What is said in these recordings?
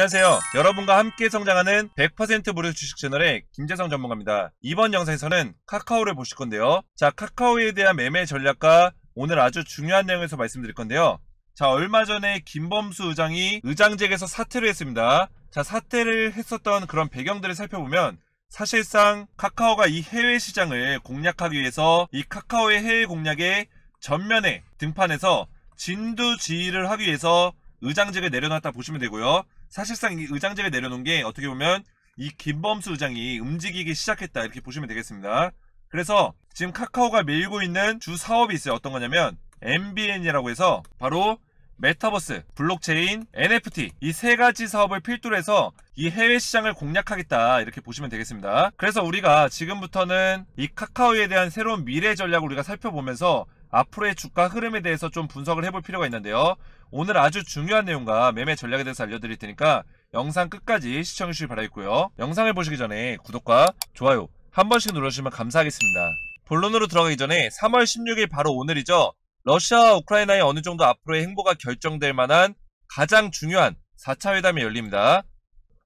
안녕하세요. 여러분과 함께 성장하는 100% 무료 주식 채널의 김재성 전문가입니다. 이번 영상에서는 카카오를 보실 건데요. 자, 카카오에 대한 매매 전략과 오늘 아주 중요한 내용에서 말씀드릴 건데요. 자, 얼마 전에 김범수 의장이 의장직에서 사퇴를 했습니다. 자, 사퇴를 했었던 그런 배경들을 살펴보면 사실상 카카오가 이 해외 시장을 공략하기 위해서 이 카카오의 해외 공략에 전면에 등판해서 진두지휘를 하기 위해서 의장직을 내려놨다 보시면 되고요. 사실상 이 의장직을 내려놓은 게 어떻게 보면 이 김범수 의장이 움직이기 시작했다 이렇게 보시면 되겠습니다. 그래서 지금 카카오가 밀고 있는 주 사업이 있어요. 어떤 거냐면 MBN이라고 해서 바로 메타버스, 블록체인, NFT 이 세 가지 사업을 필두로 해서 이 해외 시장을 공략하겠다 이렇게 보시면 되겠습니다. 그래서 우리가 지금부터는 이 카카오에 대한 새로운 미래 전략을 우리가 살펴보면서 앞으로의 주가 흐름에 대해서 좀 분석을 해볼 필요가 있는데요. 오늘 아주 중요한 내용과 매매 전략에 대해서 알려드릴 테니까 영상 끝까지 시청해주시기 바라겠고요. 영상을 보시기 전에 구독과 좋아요 한 번씩 눌러주시면 감사하겠습니다. 본론으로 들어가기 전에 3월 16일 바로 오늘이죠. 러시아와 우크라이나의 어느 정도 앞으로의 행보가 결정될 만한 가장 중요한 4차 회담이 열립니다.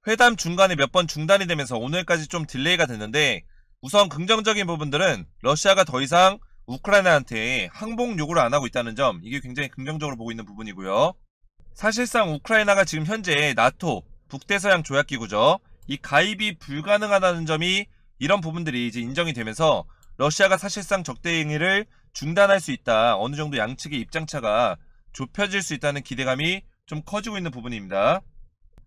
회담 중간에 몇 번 중단이 되면서 오늘까지 좀 딜레이가 됐는데 우선 긍정적인 부분들은 러시아가 더 이상 우크라이나한테 항복 요구를 안 하고 있다는 점, 이게 굉장히 긍정적으로 보고 있는 부분이고요. 사실상 우크라이나가 지금 현재 나토 북대서양 조약기구죠. 이 가입이 불가능하다는 점이 이런 부분들이 이제 인정이 되면서 러시아가 사실상 적대 행위를 중단할 수 있다. 어느 정도 양측의 입장차가 좁혀질 수 있다는 기대감이 좀 커지고 있는 부분입니다.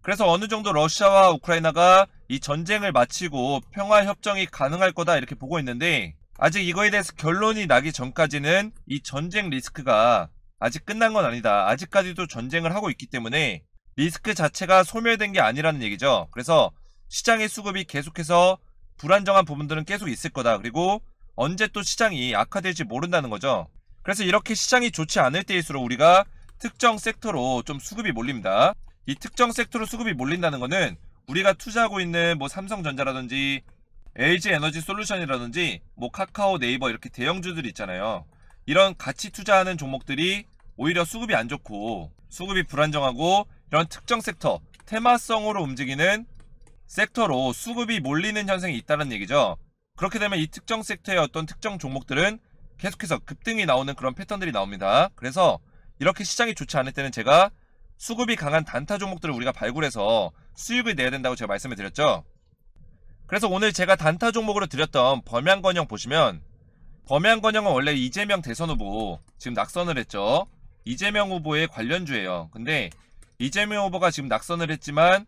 그래서 어느 정도 러시아와 우크라이나가 이 전쟁을 마치고 평화협정이 가능할 거다 이렇게 보고 있는데 아직 이거에 대해서 결론이 나기 전까지는 이 전쟁 리스크가 아직 끝난 건 아니다. 아직까지도 전쟁을 하고 있기 때문에 리스크 자체가 소멸된 게 아니라는 얘기죠. 그래서 시장의 수급이 계속해서 불안정한 부분들은 계속 있을 거다. 그리고 언제 또 시장이 악화될지 모른다는 거죠. 그래서 이렇게 시장이 좋지 않을 때일수록 우리가 특정 섹터로 좀 수급이 몰립니다. 이 특정 섹터로 수급이 몰린다는 거는 우리가 투자하고 있는 뭐 삼성전자라든지 LG에너지솔루션이라든지 뭐 카카오, 네이버 이렇게 대형주들이 있잖아요. 이런 같이 투자하는 종목들이 오히려 수급이 안 좋고 수급이 불안정하고 이런 특정 섹터, 테마성으로 움직이는 섹터로 수급이 몰리는 현상이 있다는 얘기죠. 그렇게 되면 이 특정 섹터의 어떤 특정 종목들은 계속해서 급등이 나오는 그런 패턴들이 나옵니다. 그래서 이렇게 시장이 좋지 않을 때는 제가 수급이 강한 단타 종목들을 우리가 발굴해서 수익을 내야 된다고 제가 말씀을 드렸죠. 그래서 오늘 제가 단타 종목으로 드렸던 범양건영 보시면 범양건영은 원래 이재명 대선 후보 지금 낙선을 했죠. 이재명 후보의 관련주예요. 근데 이재명 후보가 지금 낙선을 했지만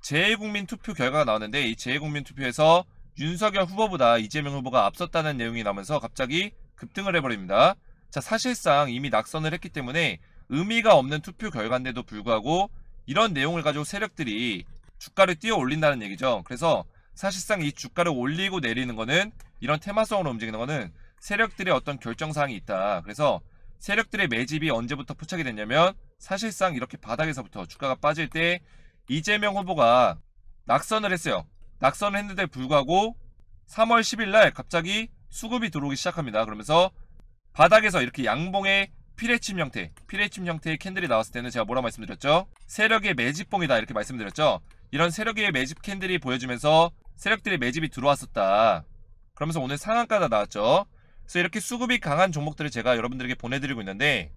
재외국민 투표 결과가 나왔는데 이 재외국민 투표에서 윤석열 후보보다 이재명 후보가 앞섰다는 내용이 나오면서 갑자기 급등을 해버립니다. 자, 사실상 이미 낙선을 했기 때문에 의미가 없는 투표 결과인데도 불구하고 이런 내용을 가지고 세력들이 주가를 띄워 올린다는 얘기죠. 그래서 사실상 이 주가를 올리고 내리는 거는 이런 테마성으로 움직이는 거는 세력들의 어떤 결정사항이 있다. 그래서 세력들의 매집이 언제부터 포착이 됐냐면 사실상 이렇게 바닥에서부터 주가가 빠질 때 이재명 후보가 낙선을 했어요. 낙선을 했는데 불구하고 3월 10일날 갑자기 수급이 들어오기 시작합니다. 그러면서 바닥에서 이렇게 양봉의 피레침 형태의 캔들이 나왔을 때는 제가 뭐라고 말씀드렸죠? 세력의 매집봉이다 이렇게 말씀드렸죠? 이런 세력의 매집 캔들이 보여주면서 세력들의 매집이 들어왔었다. 그러면서 오늘 상한가가 나왔죠. 그래서 이렇게 수급이 강한 종목들을 제가 여러분들에게 보내드리고 있는데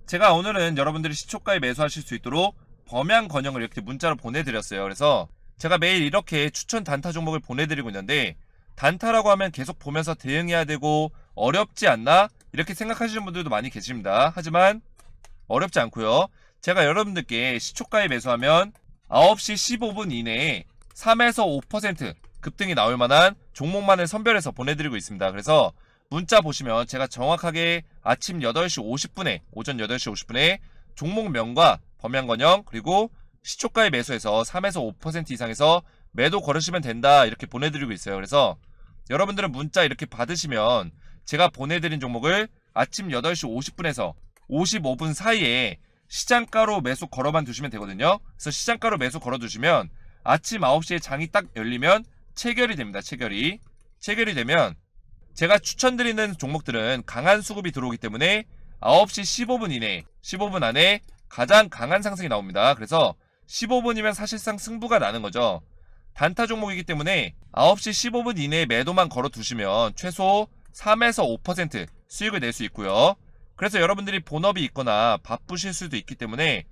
제가 오늘은 여러분들이 시초가에 매수하실 수 있도록 범양건영을 이렇게 문자로 보내드렸어요. 그래서 제가 매일 이렇게 추천 단타 종목을 보내드리고 있는데 단타라고 하면 계속 보면서 대응해야 되고 어렵지 않나? 이렇게 생각하시는 분들도 많이 계십니다. 하지만 어렵지 않고요. 제가 여러분들께 시초가에 매수하면 9시 15분 이내에 3에서 5% 급등이 나올 만한 종목만을 선별해서 보내드리고 있습니다. 그래서 문자 보시면 제가 정확하게 아침 8시 50분에 오전 8시 50분에 종목명과 범양건영 그리고 시초가에 매수해서 3에서 5% 이상에서 매도 걸으시면 된다 이렇게 보내드리고 있어요. 그래서 여러분들은 문자 이렇게 받으시면 제가 보내드린 종목을 아침 8시 50분에서 55분 사이에 시장가로 매수 걸어만 두시면 되거든요. 그래서 시장가로 매수 걸어두시면 아침 9시에 장이 딱 열리면 체결이 됩니다. 체결이 되면 제가 추천드리는 종목들은 강한 수급이 들어오기 때문에 9시 15분 이내 15분 안에 가장 강한 상승이 나옵니다. 그래서 15분이면 사실상 승부가 나는 거죠. 단타 종목이기 때문에 9시 15분 이내에 매도만 걸어 두시면 최소 3에서 5% 수익을 낼 수 있고요. 그래서 여러분들이 본업이 있거나 바쁘실 수도 있기 때문에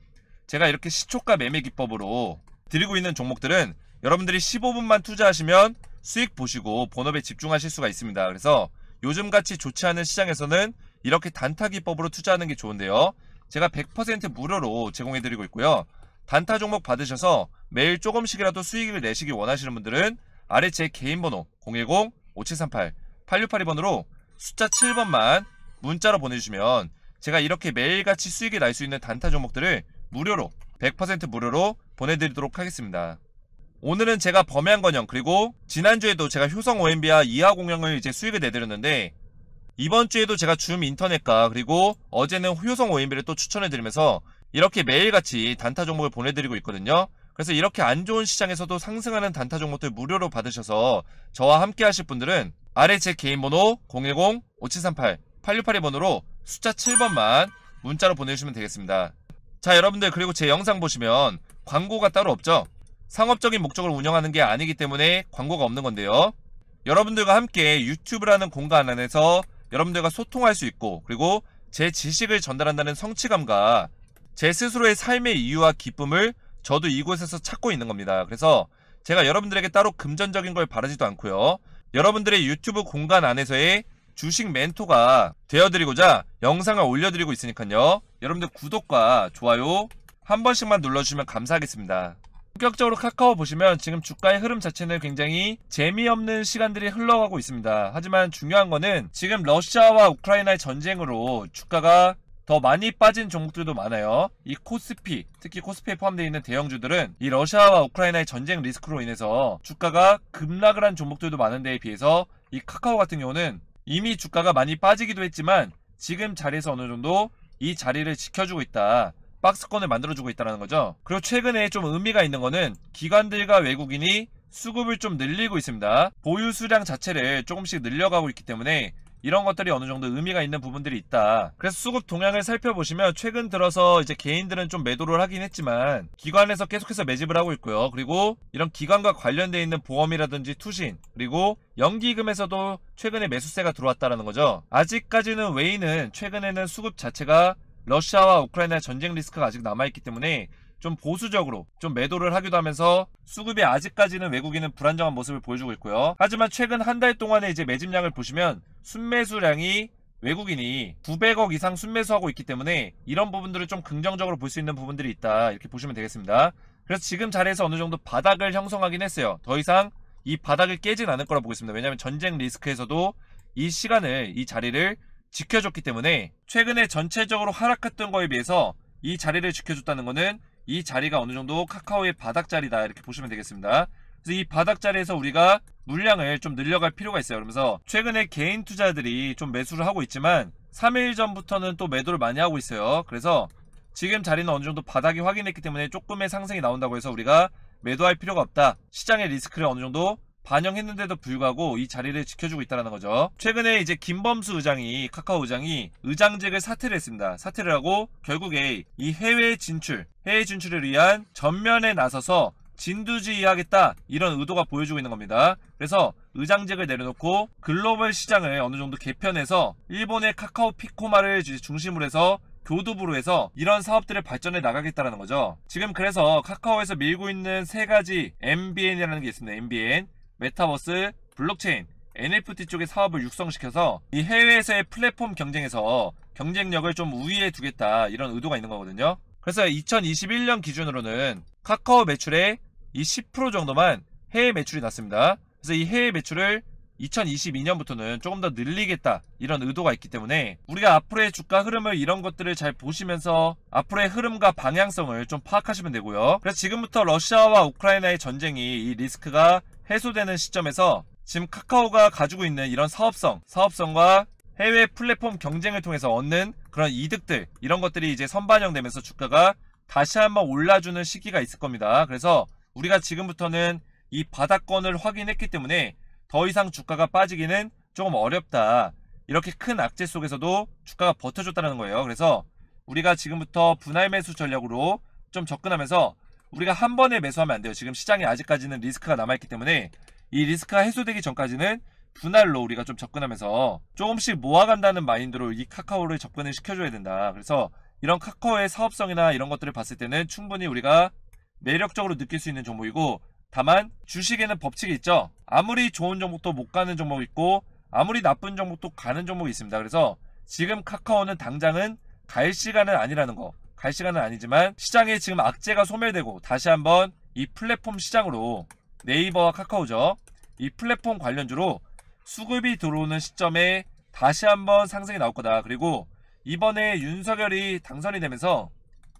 제가 이렇게 시초가 매매 기법으로 드리고 있는 종목들은 여러분들이 15분만 투자하시면 수익 보시고 본업에 집중하실 수가 있습니다. 그래서 요즘같이 좋지 않은 시장에서는 이렇게 단타 기법으로 투자하는 게 좋은데요. 제가 100% 무료로 제공해드리고 있고요. 단타 종목 받으셔서 매일 조금씩이라도 수익을 내시기 원하시는 분들은 아래 제 개인 번호 010-5738-8682번으로 숫자 7번만 문자로 보내주시면 제가 이렇게 매일같이 수익이 날 수 있는 단타 종목들을 무료로 100% 무료로 보내드리도록 하겠습니다. 오늘은 제가 범양건영 그리고 지난주에도 제가 효성 OMB와 이하공영을 이제 수익을 내드렸는데 이번주에도 제가 줌 인터넷과 그리고 어제는 효성 OMB를 또 추천해드리면서 이렇게 매일같이 단타 종목을 보내드리고 있거든요. 그래서 이렇게 안 좋은 시장에서도 상승하는 단타 종목들 무료로 받으셔서 저와 함께 하실 분들은 아래 제 개인 번호 010-5738-8682번으로 숫자 7번만 문자로 보내주시면 되겠습니다. 자, 여러분들 그리고 제 영상 보시면 광고가 따로 없죠. 상업적인 목적으로 운영하는 게 아니기 때문에 광고가 없는 건데요. 여러분들과 함께 유튜브라는 공간 안에서 여러분들과 소통할 수 있고 그리고 제 지식을 전달한다는 성취감과 제 스스로의 삶의 이유와 기쁨을 저도 이곳에서 찾고 있는 겁니다. 그래서 제가 여러분들에게 따로 금전적인 걸 바라지도 않고요. 여러분들의 유튜브 공간 안에서의 주식 멘토가 되어드리고자 영상을 올려드리고 있으니까요. 여러분들 구독과 좋아요 한 번씩만 눌러주시면 감사하겠습니다. 본격적으로 카카오 보시면 지금 주가의 흐름 자체는 굉장히 재미없는 시간들이 흘러가고 있습니다. 하지만 중요한 거는 지금 러시아와 우크라이나의 전쟁으로 주가가 더 많이 빠진 종목들도 많아요. 이 코스피, 특히 코스피에 포함되어 있는 대형주들은 이 러시아와 우크라이나의 전쟁 리스크로 인해서 주가가 급락을 한 종목들도 많은 데에 비해서 이 카카오 같은 경우는 이미 주가가 많이 빠지기도 했지만 지금 자리에서 어느 정도 이 자리를 지켜주고 있다. 박스권을 만들어주고 있다는 거죠. 그리고 최근에 좀 의미가 있는 거는 기관들과 외국인이 수급을 좀 늘리고 있습니다. 보유 수량 자체를 조금씩 늘려가고 있기 때문에 이런 것들이 어느 정도 의미가 있는 부분들이 있다. 그래서 수급 동향을 살펴보시면 최근 들어서 이제 개인들은 좀 매도를 하긴 했지만 기관에서 계속해서 매집을 하고 있고요. 그리고 이런 기관과 관련되어 있는 보험이라든지 투신 그리고 연기금에서도 최근에 매수세가 들어왔다는 거죠. 아직까지는 외인은 최근에는 수급 자체가 러시아와 우크라이나 전쟁 리스크가 아직 남아있기 때문에 좀 보수적으로 좀 매도를 하기도 하면서 수급이 아직까지는 외국인은 불안정한 모습을 보여주고 있고요. 하지만 최근 한 달 동안의 이제 매집량을 보시면 순매수량이 외국인이 900억 이상 순매수하고 있기 때문에 이런 부분들을 좀 긍정적으로 볼 수 있는 부분들이 있다. 이렇게 보시면 되겠습니다. 그래서 지금 자리에서 어느 정도 바닥을 형성하긴 했어요. 더 이상 이 바닥을 깨진 않을 거라 보고 있습니다. 왜냐하면 전쟁 리스크에서도 이 시간을, 이 자리를 지켜줬기 때문에 최근에 전체적으로 하락했던 거에 비해서 이 자리를 지켜줬다는 거는 이 자리가 어느 정도 카카오의 바닥 자리다. 이렇게 보시면 되겠습니다. 그래서 이 바닥 자리에서 우리가 물량을 좀 늘려갈 필요가 있어요. 그러면서 최근에 개인 투자들이 좀 매수를 하고 있지만 3일 전부터는 또 매도를 많이 하고 있어요. 그래서 지금 자리는 어느 정도 바닥이 확인했기 때문에 조금의 상승이 나온다고 해서 우리가 매도할 필요가 없다. 시장의 리스크를 어느 정도 반영했는데도 불구하고 이 자리를 지켜주고 있다는 거죠. 최근에 이제 김범수 의장이, 카카오 의장이 의장직을 사퇴를 했습니다. 사퇴를 하고 결국에 이 해외 진출을 위한 전면에 나서서 진두지휘하겠다, 이런 의도가 보여주고 있는 겁니다. 그래서 의장직을 내려놓고 글로벌 시장을 어느 정도 개편해서 일본의 카카오 피코마를 중심으로 해서 교두부로 해서 이런 사업들을 발전해 나가겠다는 거죠. 지금 그래서 카카오에서 밀고 있는 세 가지 MBN이라는 게 있습니다. MBN, 메타버스, 블록체인, NFT 쪽의 사업을 육성시켜서 이 해외에서의 플랫폼 경쟁에서 경쟁력을 좀 우위에 두겠다, 이런 의도가 있는 거거든요. 그래서 2021년 기준으로는 카카오 매출의 이 10% 정도만 해외 매출이 났습니다. 그래서 이 해외 매출을 2022년부터는 조금 더 늘리겠다, 이런 의도가 있기 때문에 우리가 앞으로의 주가 흐름을, 이런 것들을 잘 보시면서 앞으로의 흐름과 방향성을 좀 파악하시면 되고요. 그래서 지금부터 러시아와 우크라이나의 전쟁이 이 리스크가 해소되는 시점에서 지금 카카오가 가지고 있는 이런 사업성과 해외 플랫폼 경쟁을 통해서 얻는 그런 이득들, 이런 것들이 이제 선반영되면서 주가가 다시 한번 올라주는 시기가 있을 겁니다. 그래서 우리가 지금부터는 이 바닥권을 확인했기 때문에 더 이상 주가가 빠지기는 조금 어렵다. 이렇게 큰 악재 속에서도 주가가 버텨줬다는 거예요. 그래서 우리가 지금부터 분할 매수 전략으로 좀 접근하면서 우리가 한 번에 매수하면 안 돼요. 지금 시장에 아직까지는 리스크가 남아있기 때문에 이 리스크가 해소되기 전까지는 분할로 우리가 좀 접근하면서 조금씩 모아간다는 마인드로 이 카카오를 접근을 시켜줘야 된다. 그래서 이런 카카오의 사업성이나 이런 것들을 봤을 때는 충분히 우리가 매력적으로 느낄 수 있는 종목이고, 다만 주식에는 법칙이 있죠. 아무리 좋은 종목도 못 가는 종목이 있고 아무리 나쁜 종목도 가는 종목이 있습니다. 그래서 지금 카카오는 당장은 갈 시간은 아니라는 거, 갈 시간은 아니지만 시장에 지금 악재가 소멸되고 다시 한번 이 플랫폼 시장으로, 네이버와 카카오죠, 이 플랫폼 관련주로 수급이 들어오는 시점에 다시 한번 상승이 나올 거다. 그리고 이번에 윤석열이 당선이 되면서,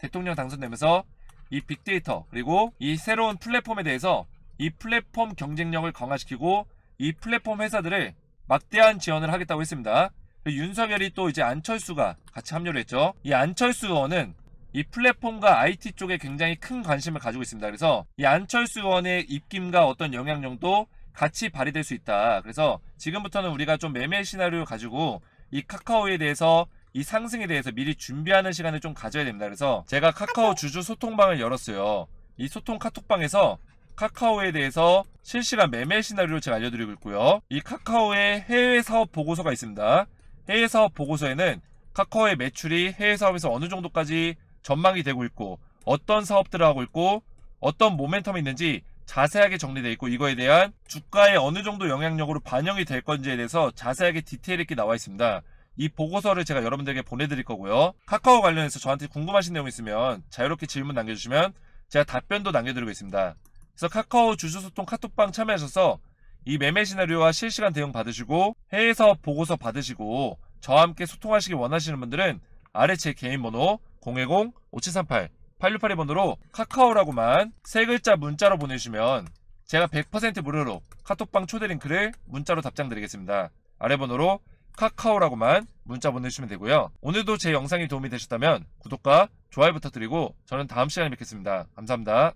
대통령 당선되면서 이 빅데이터 그리고 이 새로운 플랫폼에 대해서 이 플랫폼 경쟁력을 강화시키고 이 플랫폼 회사들을 막대한 지원을 하겠다고 했습니다. 윤석열이 또 이제 안철수가 같이 합류를 했죠. 이 안철수 의원은 이 플랫폼과 IT 쪽에 굉장히 큰 관심을 가지고 있습니다. 그래서 이 안철수 의원의 입김과 어떤 영향력도 같이 발휘될 수 있다. 그래서 지금부터는 우리가 좀 매매 시나리오 가지고 이 카카오에 대해서, 이 상승에 대해서 미리 준비하는 시간을 좀 가져야 됩니다. 그래서 제가 카카오 주주 소통방을 열었어요. 이 소통 카톡방에서 카카오에 대해서 실시간 매매 시나리오를 제가 알려드리고 있고요. 이 카카오의 해외 사업 보고서가 있습니다. 해외 사업 보고서에는 카카오의 매출이 해외 사업에서 어느 정도까지 전망이 되고 있고, 어떤 사업들을 하고 있고, 어떤 모멘텀이 있는지 자세하게 정리되어 있고, 이거에 대한 주가에 어느 정도 영향력으로 반영이 될 건지에 대해서 자세하게 디테일 있게 나와 있습니다. 이 보고서를 제가 여러분들에게 보내드릴 거고요. 카카오 관련해서 저한테 궁금하신 내용 있으면 자유롭게 질문 남겨주시면 제가 답변도 남겨드리고 있습니다. 그래서 카카오 주주소통 카톡방 참여하셔서 이 매매 시나리오와 실시간 대응 받으시고 해외 사업 보고서 받으시고 저와 함께 소통하시기 원하시는 분들은 아래 제 개인 번호 010-5738-8682번으로 카카오라고만 세 글자 문자로 보내주시면 제가 100% 무료로 카톡방 초대 링크를 문자로 답장 드리겠습니다. 아래 번호로 카카오라고만 문자 보내주시면 되고요. 오늘도 제 영상이 도움이 되셨다면 구독과 좋아요 부탁드리고 저는 다음 시간에 뵙겠습니다. 감사합니다.